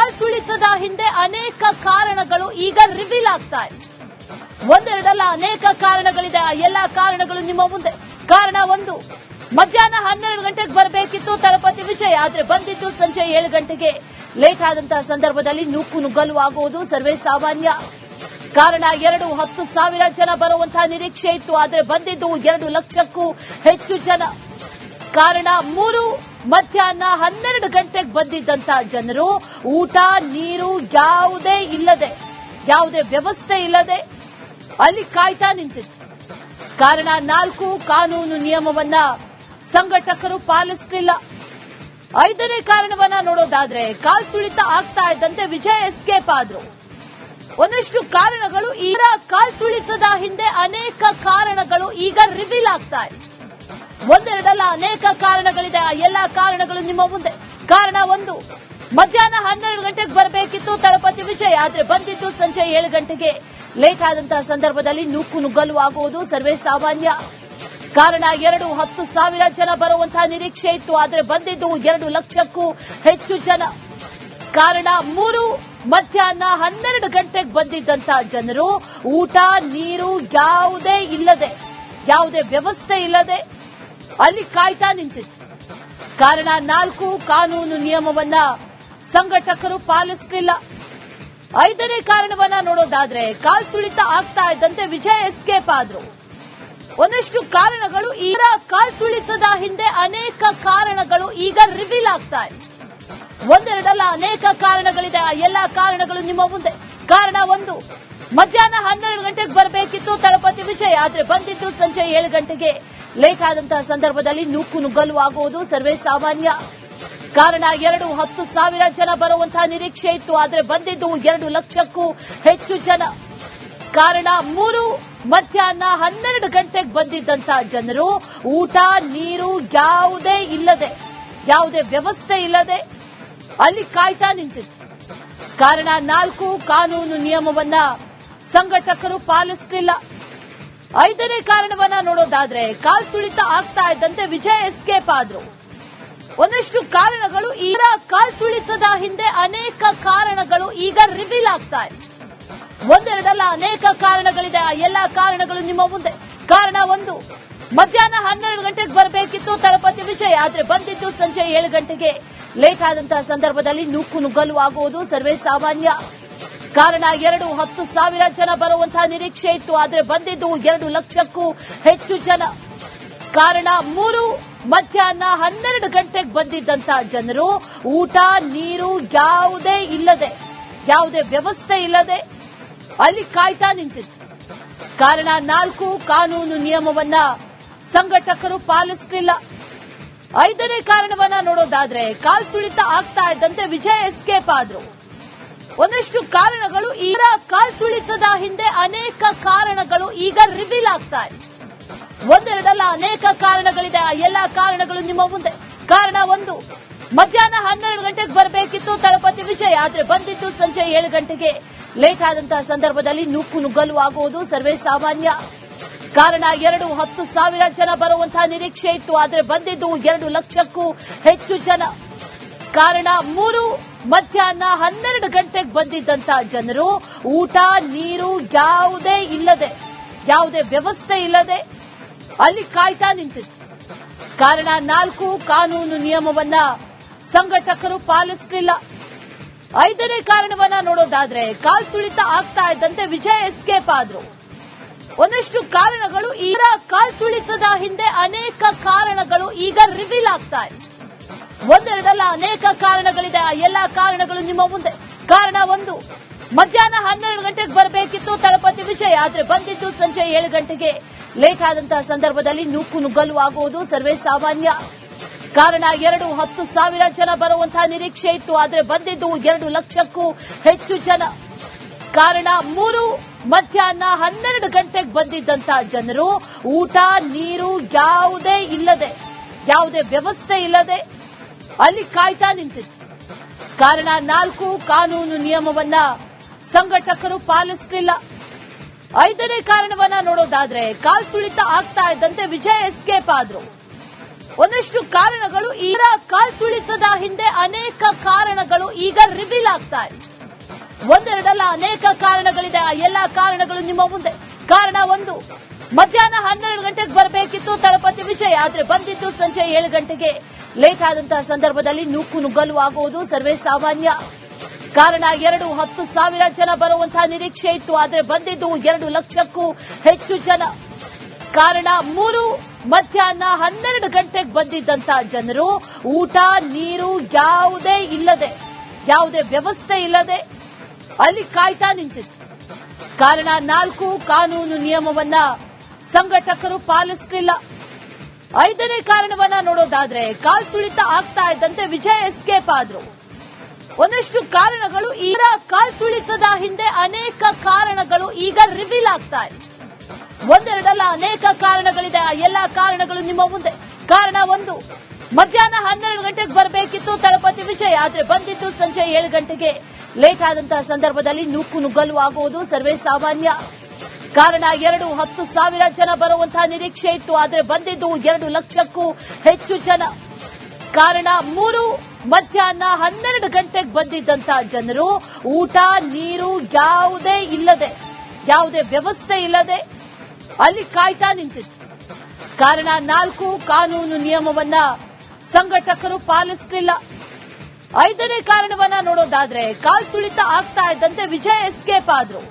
ಕಾಲ್ತುಳಿತದ ಹಿಂದೆ ಅನೇಕ ಕಾರಣಗಳು ಈಗ ರಿವೀಲ್ ಆಗ್ತಾ ಇದೆ. ಒಂದೆರಡಲ್ಲ, ಅನೇಕ ಕಾರಣಗಳಿದೆ. ಆ ಎಲ್ಲಾ ಕಾರಣಗಳು ನಿಮ್ಮ ಮುಂದೆ. ಕಾರಣ ಒಂದು, ಮಧ್ಯಾಹ್ನ 12 ಗಂಟೆಗೆ ಬರಬೇಕಿತ್ತು ತಳಪತಿ ವಿಜಯ್, ಆದ್ರೆ ಬಂದಿದ್ದು ಸಂಜೆ 7 ಗಂಟೆಗೆ. ಲೇಟ್ ಆದಂತಹ ಸಂದರ್ಭದಲ್ಲಿ ನುಗ್ಗಲು ಆಗುವುದು ಸರ್ವೇ ಸಾಮಾನ್ಯ. ಕಾರಣ 10,000 ಜನ ಬರುವಂತಹ ನಿರೀಕ್ಷೆ ಇತ್ತು, ಆದ್ರೆ ಬಂದಿದ್ದು 2 ಲಕ್ಷಕ್ಕೂ ಹೆಚ್ಚು ಜನ. ಕಾರಣ 3, ಮಧ್ಯಾಹ್ನ 12 ಗಂಟೆಗೆ ಬಂದಿದ್ದಂತಹ ಜನರು ಊಟ ನೀರು ಯಾವುದೇ ವ್ಯವಸ್ಥೆ ಇಲ್ಲದೆ ಅಲ್ಲಿ ಕಾಯ್ತಾ ನಿಂತಿದ್ರು. ಕಾರಣ 4, ಕಾನೂನು ನಿಯಮವನ್ನ ಸಂಘಟಕರು ಪಾಲಿಸಲಿಲ್ಲ. 5ನೇ ಕಾರಣವನ್ನ ನೋಡೋದಾದ್ರೆ, ಕಾಲ್ತುಳಿತ ಆಗ್ತಾ ಇದ್ದಂತೆ ವಿಜಯ್ ಎಸ್ಕೇಪ್ ಆದ್ರು. ಒಂದಷ್ಟು ಕಾರಣಗಳು, ಈಗ ಕಾಲ್ತುಳಿತದ ಹಿಂದೆ ಅನೇಕ ಕಾರಣಗಳು ಈಗ ರಿವೀಲ್ ಆಗ್ತಾ ಇದೆ. ಒಂದೆರಡಲ್ಲ, ಅನೇಕ ಕಾರಣಗಳಿದೆ. ಆ ಎಲ್ಲಾ ಕಾರಣಗಳು ನಿಮ್ಮ ಮುಂದೆ. ಕಾರಣ ಒಂದು, ಮಧ್ಯಾಹ್ನ 12 ಗಂಟೆಗೆ ಬರಬೇಕಿತ್ತು ತಳಪತಿ ವಿಜಯ್, ಆದ್ರೆ ಬಂದಿದ್ದು ಸಂಜೆ 7 ಗಂಟೆಗೆ. ಲೇಟ್ ಆದಂತಹ ಸಂದರ್ಭದಲ್ಲಿ ನುಗ್ಗಲು ಆಗುವುದು ಸರ್ವೇ ಸಾಮಾನ್ಯ. ಕಾರಣ 10,000 ಜನ ಬರುವಂತಹ ನಿರೀಕ್ಷೆ ಇತ್ತು, ಆದ್ರೆ ಬಂದಿದ್ದು 2 ಲಕ್ಷಕ್ಕೂ ಹೆಚ್ಚು ಜನ. ಕಾರಣ 3, ಮಧ್ಯಾಹ್ನ 12 ಗಂಟೆಗೆ ಬಂದಿದ್ದಂತಹ ಜನರು ಊಟ ನೀರು ಯಾವುದೇ ವ್ಯವಸ್ಥೆ ಇಲ್ಲದೆ ಅಲ್ಲಿ ಕಾಯ್ತಾ ನಿಂತಿದ್ರು. ಕಾರಣ 4, ಕಾನೂನು ನಿಯಮವನ್ನ ಸಂಘಟಕರು ಪಾಲಿಸಲಿಲ್ಲ. 5ನೇ ಕಾರಣವನ್ನ ನೋಡೋದಾದ್ರೆ, ಕಾಲ್ತುಳಿತ ಆಗ್ತಾ ಇದ್ದಂತೆ ವಿಜಯ್ ಎಸ್ಕೇಪ್ ಆದ್ರು. ಒಂದಷ್ಟು ಕಾರಣಗಳು, ಈಗ ಕಾಲ್ತುಳಿತದ ಹಿಂದೆ ಅನೇಕ ಕಾರಣಗಳು ಈಗ ರಿವೀಲ್ ಆಗ್ತಾ ಇದೆ. ಒಂದೆರಡಲ್ಲ, ಅನೇಕ ಕಾರಣಗಳಿದೆ. ಆ ಎಲ್ಲಾ ಕಾರಣಗಳು ನಿಮ್ಮ ಮುಂದೆ. ಕಾರಣ ಒಂದು, ಮಧ್ಯಾಹ್ನ 12 ಗಂಟೆಗೆ ಬರಬೇಕಿತ್ತು ತಳಪತಿ ವಿಜಯ್, ಆದ್ರೆ ಬಂದಿದ್ದು ಸಂಜೆ 7 ಗಂಟೆಗೆ. ಲೇಟ್ ಆದಂತಹ ಸಂದರ್ಭದಲ್ಲಿ ನುಗ್ಗಲು ಆಗುವುದು ಸರ್ವೇ ಸಾಮಾನ್ಯ. ಕಾರಣ 10,000 ಜನ ಬರುವಂತಹ ನಿರೀಕ್ಷೆ ಇತ್ತು, ಆದ್ರೆ ಬಂದಿದ್ದು 2 ಲಕ್ಷಕ್ಕೂ ಹೆಚ್ಚು ಜನ. ಕಾರಣ 3, ಮಧ್ಯಾಹ್ನ 12 ಗಂಟೆಗೆ ಬಂದಿದ್ದಂತಹ ಜನರು ಊಟ ನೀರು ಯಾವುದೇ ವ್ಯವಸ್ಥೆ ಇಲ್ಲದೆ ಅಲ್ಲಿ ಕಾಯ್ತಾ ನಿಂತಿದ್ರು. ಕಾರಣ 4, ಕಾನೂನು ನಿಯಮವನ್ನ ಸಂಘಟಕರು ಪಾಲಿಸಲಿಲ್ಲ. 5ನೇ ಕಾರಣವನ್ನ ನೋಡೋದಾದ್ರೆ, ಕಾಲ್ತುಳಿತ ಆಗ್ತಾ ಇದ್ದಂತೆ ವಿಜಯ್ ಎಸ್ಕೇಪ್ ಆದ್ರು. ಒಂದಷ್ಟು ಕಾರಣಗಳು, ಈಗ ಕಾಲ್ತುಳಿತದ ಹಿಂದೆ ಅನೇಕ ಕಾರಣಗಳು ಈಗ ರಿವೀಲ್ ಆಗ್ತಾ ಇದೆ. ಒಂದೆರಡಲ್ಲ, ಅನೇಕ ಕಾರಣಗಳಿದೆ. ಆ ಎಲ್ಲಾ ಕಾರಣಗಳು ನಿಮ್ಮ ಮುಂದೆ. ಕಾರಣ ಒಂದು, ಮಧ್ಯಾಹ್ನ 12 ಗಂಟೆಗೆ ಬರಬೇಕಿತ್ತು ತಳಪತಿ ವಿಜಯ್, ಆದ್ರೆ ಬಂದಿದ್ದು ಸಂಜೆ 7 ಗಂಟೆಗೆ. ಲೇಟ್ ಆದಂತಹ ಸಂದರ್ಭದಲ್ಲಿ ನುಗ್ಗಲು ಆಗುವುದು ಸರ್ವೇ ಸಾಮಾನ್ಯ. ಕಾರಣ 10,000 ಜನ ಬರುವಂತಹ ನಿರೀಕ್ಷೆ ಇತ್ತು, ಆದ್ರೆ ಬಂದಿದ್ದು 2 ಲಕ್ಷಕ್ಕೂ ಹೆಚ್ಚು ಜನ. ಕಾರಣ 3, ಮಧ್ಯಾಹ್ನ 12 ಗಂಟೆಗೆ ಬಂದಿದ್ದಂತಹ ಜನರು ಊಟ ನೀರು ಯಾವುದೇ ವ್ಯವಸ್ಥೆ ಇಲ್ಲದೆ ಅಲ್ಲಿ ಕಾಯ್ತಾ ನಿಂತಿದ್ರು. ಕಾರಣ 4, ಕಾನೂನು ನಿಯಮವನ್ನ ಸಂಘಟಕರು ಪಾಲಿಸಲಿಲ್ಲ. 5ನೇ ಕಾರಣವನ್ನ ನೋಡೋದಾದ್ರೆ, ಕಾಲ್ತುಳಿತ ಆಗ್ತಾ ಇದ್ದಂತೆ ವಿಜಯ್ ಎಸ್ಕೇಪ್ ಆದ್ರು. ಒಂದಷ್ಟು ಕಾರಣಗಳು, ಈಗ ಕಾಲ್ತುಳಿತದ ಹಿಂದೆ ಅನೇಕ ಕಾರಣಗಳು ಈಗ ರಿವೀಲ್ ಆಗ್ತಾ ಇದೆ. ಒಂದೆರಡಲ್ಲ, ಅನೇಕ ಕಾರಣಗಳಿದೆ. ಆ ಎಲ್ಲಾ ಕಾರಣಗಳು ನಿಮ್ಮ ಮುಂದೆ. ಕಾರಣ ಒಂದು, ಮಧ್ಯಾಹ್ನ 12 ಗಂಟೆಗೆ ಬರಬೇಕಿತ್ತು ತಳಪತಿ ವಿಜಯ್, ಆದ್ರೆ ಬಂದಿದ್ದು ಸಂಜೆ 7 ಗಂಟೆಗೆ. ಲೇಟ್ ಆದಂತಹ ಸಂದರ್ಭದಲ್ಲಿ ನುಗ್ಗಲು ಆಗುವುದು ಸರ್ವೇ ಸಾಮಾನ್ಯ. ಕಾರಣ 10,000 ಜನ ಬರುವಂತಹ ನಿರೀಕ್ಷೆ ಇತ್ತು, ಆದ್ರೆ ಬಂದಿದ್ದು 2 ಲಕ್ಷಕ್ಕೂ ಹೆಚ್ಚು ಜನ. ಕಾರಣ 3, ಮಧ್ಯಾಹ್ನ 12 ಗಂಟೆಗೆ ಬಂದಿದ್ದಂತಹ ಜನರು ಊಟ ನೀರು ಯಾವುದೇ ವ್ಯವಸ್ಥೆ ಇಲ್ಲದೆ ಅಲ್ಲಿ ಕಾಯ್ತಾ ನಿಂತಿದ್ರು. ಕಾರಣ 4, ಕಾನೂನು ನಿಯಮವನ್ನ ಸಂಘಟಕರು ಪಾಲಿಸಲಿಲ್ಲ. 5ನೇ ಕಾರಣವನ್ನ ನೋಡೋದಾದ್ರೆ, ಕಾಲ್ತುಳಿತ ಆಗ್ತಾ ಇದ್ದಂತೆ ವಿಜಯ್ ಎಸ್ಕೇಪ್ ಆದ್ರು. ಒಂದಷ್ಟು ಕಾರಣಗಳು, ಈಗ ಕಾಲ್ತುಳಿತದ ಹಿಂದೆ ಅನೇಕ ಕಾರಣಗಳು ಈಗ ರಿವೀಲ್ ಆಗ್ತಾ ಇದೆ. ಒಂದೆರಡಲ್ಲ, ಅನೇಕ ಕಾರಣಗಳಿದೆ. ಆ ಎಲ್ಲಾ ಕಾರಣಗಳು ನಿಮ್ಮ ಮುಂದೆ. ಕಾರಣ ಒಂದು, ಮಧ್ಯಾಹ್ನ 12 ಗಂಟೆಗೆ ಬರಬೇಕಿತ್ತು ತಳಪತಿ ವಿಜಯ್, ಆದ್ರೆ ಬಂದಿದ್ದು ಸಂಜೆ 7 ಗಂಟೆಗೆ. ಲೇಟ್ ಆದಂತಹ ಸಂದರ್ಭದಲ್ಲಿ ನುಗ್ಗಲು ಆಗುವುದು ಸರ್ವೇ ಸಾಮಾನ್ಯ. ಕಾರಣ 10,000 ಜನ ಬರುವಂತಹ ನಿರೀಕ್ಷೆ ಇತ್ತು, ಆದ್ರೆ ಬಂದಿದ್ದು 2 ಲಕ್ಷಕ್ಕೂ ಹೆಚ್ಚು ಜನ. ಕಾರಣ 3, ಮಧ್ಯಾಹ್ನ 12 ಗಂಟೆಗೆ ಬಂದಿದ್ದಂತಹ ಜನರು ಊಟ ನೀರು ಯಾವುದೇ ವ್ಯವಸ್ಥೆ ಇಲ್ಲದೆ ಅಲ್ಲಿ ಕಾಯ್ತಾ ನಿಂತಿದ್ರು. ಕಾರಣ 4, ಕಾನೂನು ನಿಯಮವನ್ನ ಸಂಘಟಕರು ಪಾಲಿಸಲಿಲ್ಲ. 5ನೇ ಕಾರಣವನ್ನ ನೋಡೋದಾದ್ರೆ, ಕಾಲ್ತುಳಿತ ಆಗ್ತಾ ಇದ್ದಂತೆ ವಿಜಯ್ ಎಸ್ಕೇಪ್ ಆದ್ರು. ಒಂದಷ್ಟು ಕಾರಣಗಳು ಈಗ ಕಾಲ್ತುಳಿತದ ಹಿಂದೆ ಅನೇಕ ಕಾರಣಗಳು ಈಗ ರಿವೀಲ್ ಆಗ್ತಾ ಇದೆ. ಒಂದೆರಡಲ್ಲ, ಅನೇಕ ಕಾರಣಗಳಿದೆ. ಆ ಎಲ್ಲಾ ಕಾರಣಗಳು ನಿಮ್ಮ ಮುಂದೆ. ಕಾರಣ 1, ಮಧ್ಯಾಹ್ನ 12 ಗಂಟೆಗೆ ಬರಬೇಕಿತ್ತು ತಳಪತಿ ವಿಜಯ್, ಆದ್ರೆ ಬಂದಿದ್ದು ಸಂಜೆ 7 ಗಂಟೆಗೆ. ಲೇಟ್ ಆದಂತಹ ಸಂದರ್ಭದಲ್ಲಿ ನುಗ್ಗಲು ಆಗುವುದು ಸರ್ವೇ ಸಾಮಾನ್ಯ. ಕಾರಣ 2, 10,000 ಜನ ಬರುವಂತಹ ನಿರೀಕ್ಷೆ ಇತ್ತು, ಆದ್ರೆ ಬಂದಿದ್ದು 2 ಲಕ್ಷಕ್ಕೂ ಹೆಚ್ಚು ಜನ. ಕಾರಣ 3, ಮಧ್ಯಾಹ್ನ 12 ಗಂಟೆಗೆ ಬಂದಿದ್ದಂತಹ ಜನರು ಊಟ ನೀರು ಯಾವುದೇ ವ್ಯವಸ್ಥೆ ಇಲ್ಲದೆ ಅಲ್ಲಿ ಕಾಯ್ತಾ ನಿಂತಿದ್ರು. ಕಾರಣ 4, ಕಾನೂನು ನಿಯಮವನ್ನ ಸಂಘಟಕರು ಪಾಲಿಸಲಿಲ್ಲ. 5ನೇ ಕಾರಣವನ್ನ ನೋಡೋದಾದ್ರೆ, ಕಾಲ್ತುಳಿತ ಆಗ್ತಾ ಇದ್ದಂತೆ ವಿಜಯ್ ಎಸ್ಕೇಪ್ ಆದ್ರು. ಒಂದಷ್ಟು ಕಾರಣಗಳು ಈಗ ಕಾಲ್ತುಳಿತದ ಹಿಂದೆ ಅನೇಕ ಕಾರಣಗಳು ಈಗ ರಿವೀಲ್ ಆಗ್ತಾ ಇದೆ. ಒಂದೆರಡಲ್ಲ, ಅನೇಕ ಕಾರಣಗಳಿದೆ. ಆ ಎಲ್ಲಾ ಕಾರಣಗಳು ನಿಮ್ಮ ಮುಂದೆ. ಕಾರಣ 1, ಮಧ್ಯಾಹ್ನ 12 ಗಂಟೆಗೆ ಬರಬೇಕಿತ್ತು ತಳಪತಿ ವಿಜಯ್, ಆದ್ರೆ ಬಂದಿದ್ದು ಸಂಜೆ 7 ಗಂಟೆಗೆ. ಲೇಟ್ ಆದಂತಹ ಸಂದರ್ಭದಲ್ಲಿ ನುಗ್ಗಲು ಆಗುವುದು ಸರ್ವೇ ಸಾಮಾನ್ಯ. ಕಾರಣ 2, 10,000 ಜನ ಬರುವಂತಹ ನಿರೀಕ್ಷೆ ಇತ್ತು, ಆದ್ರೆ ಬಂದಿದ್ದು 2 ಲಕ್ಷಕ್ಕೂ ಹೆಚ್ಚು ಜನ. ಕಾರಣ 3, ಮಧ್ಯಾಹ್ನ 12 ಗಂಟೆಗೆ ಬಂದಿದ್ದಂತಹ ಜನರು ಊಟ ನೀರು ಯಾವುದೇ ವ್ಯವಸ್ಥೆ ಇಲ್ಲದೆ ಅಲ್ಲಿ ಕಾಯ್ತಾ ನಿಂತಿದ್ರು. ಕಾರಣ 4, ಕಾನೂನು ನಿಯಮವನ್ನ ಸಂಘಟಕರು ಪಾಲಿಸಲಿಲ್ಲ. 5ನೇ ಕಾರಣವನ್ನ ನೋಡೋದಾದ್ರೆ, ಕಾಲ್ತುಳಿತ ಆಗ್ತಾ ಇದ್ದಂತೆ ವಿಜಯ್ ಎಸ್ಕೇಪ್ ಆದ್ರು.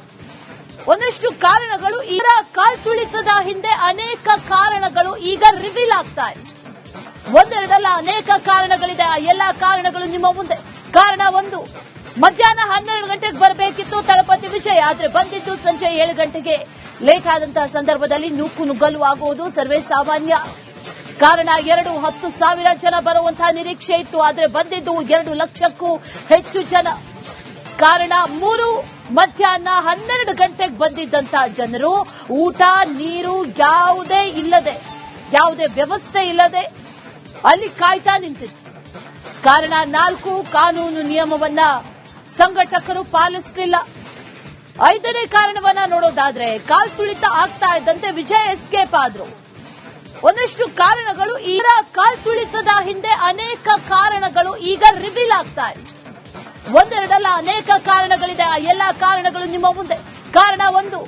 ಒಂದಷ್ಟು ಕಾರಣಗಳು ಈಗ ಕಾಲ್ತುಳಿತದ ಹಿಂದೆ ಅನೇಕ ಕಾರಣಗಳು ಈಗ ರಿವೀಲ್ ಆಗ್ತಾ ಇದೆ. ಒಂದೆರಡಲ್ಲ, ಅನೇಕ ಕಾರಣಗಳಿದೆ. ಆ ಎಲ್ಲಾ ಕಾರಣಗಳು ನಿಮ್ಮ ಮುಂದೆ. ಕಾರಣ 1, ಮಧ್ಯಾಹ್ನ 12 ಗಂಟೆಗೆ ಬರಬೇಕಿತ್ತು ತಳಪತಿ ವಿಜಯ್, ಆದ್ರೆ ಬಂದಿದ್ದು ಸಂಜೆ 7 ಗಂಟೆಗೆ. ಲೇಟ್ ಆದಂತಹ ಸಂದರ್ಭದಲ್ಲಿ ನುಗ್ಗಲು ಆಗುವುದು ಸರ್ವೇ ಸಾಮಾನ್ಯ. ಕಾರಣ 2, 10,000 ಜನ ಬರುವಂತಹ ನಿರೀಕ್ಷೆ ಇತ್ತು, ಆದ್ರೆ ಬಂದಿದ್ದು 2 ಲಕ್ಷಕ್ಕೂ ಹೆಚ್ಚು ಜನ. ಕಾರಣ 3, ಮಧ್ಯಾಹ್ನ 12 ಗಂಟೆಗೆ ಬಂದಿದ್ದಂತಹ ಜನರು ಊಟ ನೀರು ಯಾವುದೇ ವ್ಯವಸ್ಥೆ ಇಲ್ಲದೆ ಅಲ್ಲಿ ಕಾಯ್ತಾ ನಿಂತಿದ್ರು. ಕಾರಣ 4, ಕಾನೂನು ನಿಯಮವನ್ನ ಸಂಘಟಕರು ಪಾಲಿಸಲಿಲ್ಲ. 5ನೇ ಕಾರಣವನ್ನ ನೋಡೋದಾದ್ರೆ, ಕಾಲ್ತುಳಿತ ಆಗ್ತಾ ಇದ್ದಂತೆ ವಿಜಯ್ ಎಸ್ಕೇಪ್ ಆದ್ರು. ಒಂದಷ್ಟು ಕಾರಣಗಳು ಈಗ ಕಾಲ್ತುಳಿತದ ಹಿಂದೆ ಅನೇಕ ಕಾರಣಗಳು ಈಗ ರಿವೀಲ್ ಆಗ್ತಾ ಇದೆ. ಒಂದೆರಡಲ್ಲ, ಅನೇಕ ಕಾರಣಗಳಿದೆ. ಆ ಎಲ್ಲಾ ಕಾರಣಗಳು ನಿಮ್ಮ ಮುಂದೆ. ಕಾರಣ 1,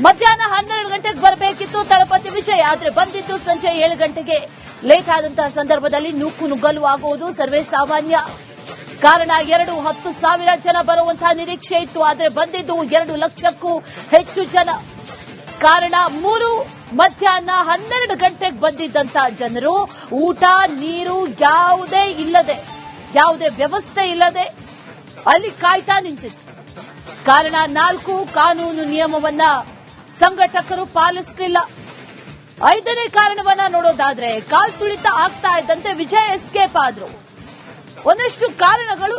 ಮಧ್ಯಾಹ್ನ 12 ಗಂಟೆಗೆ ಬರಬೇಕಿತ್ತು ತಳಪತಿ ವಿಜಯ್, ಆದ್ರೆ ಬಂದಿದ್ದು ಸಂಜೆ 7 ಗಂಟೆಗೆ. ಲೇಟ್ ಆದಂತಹ ಸಂದರ್ಭದಲ್ಲಿ ನುಗ್ಗಲು ಆಗುವುದು ಸರ್ವೇ ಸಾಮಾನ್ಯ. ಕಾರಣ 2, 10,000 ಜನ ಬರುವಂತಹ ನಿರೀಕ್ಷೆ ಇತ್ತು, ಆದ್ರೆ ಬಂದಿದ್ದು 2 ಲಕ್ಷಕ್ಕೂ ಹೆಚ್ಚು ಜನ. ಕಾರಣ 3, ಮಧ್ಯಾಹ್ನ 12 ಗಂಟೆಗೆ ಬಂದಿದ್ದಂತಹ ಜನರು ಊಟ ನೀರು ಯಾವುದೇ ವ್ಯವಸ್ಥೆ ಇಲ್ಲದೆ ಅಲ್ಲಿ ಕಾಯ್ತಾ ನಿಂತಿದ್ರು. ಕಾರಣ 4, ಕಾನೂನು ನಿಯಮವನ್ನ ಸಂಘಟಕರು ಪಾಲಿಸಲಿಲ್ಲ. 5ನೇ ಕಾರಣವನ್ನ ನೋಡೋದಾದ್ರೆ, ಕಾಲ್ತುಳಿತ ಆಗ್ತಾ ಇದ್ದಂತೆ ವಿಜಯ್ ಎಸ್ಕೇಪ್ ಆದ್ರು. ಒಂದಷ್ಟು ಕಾರಣಗಳು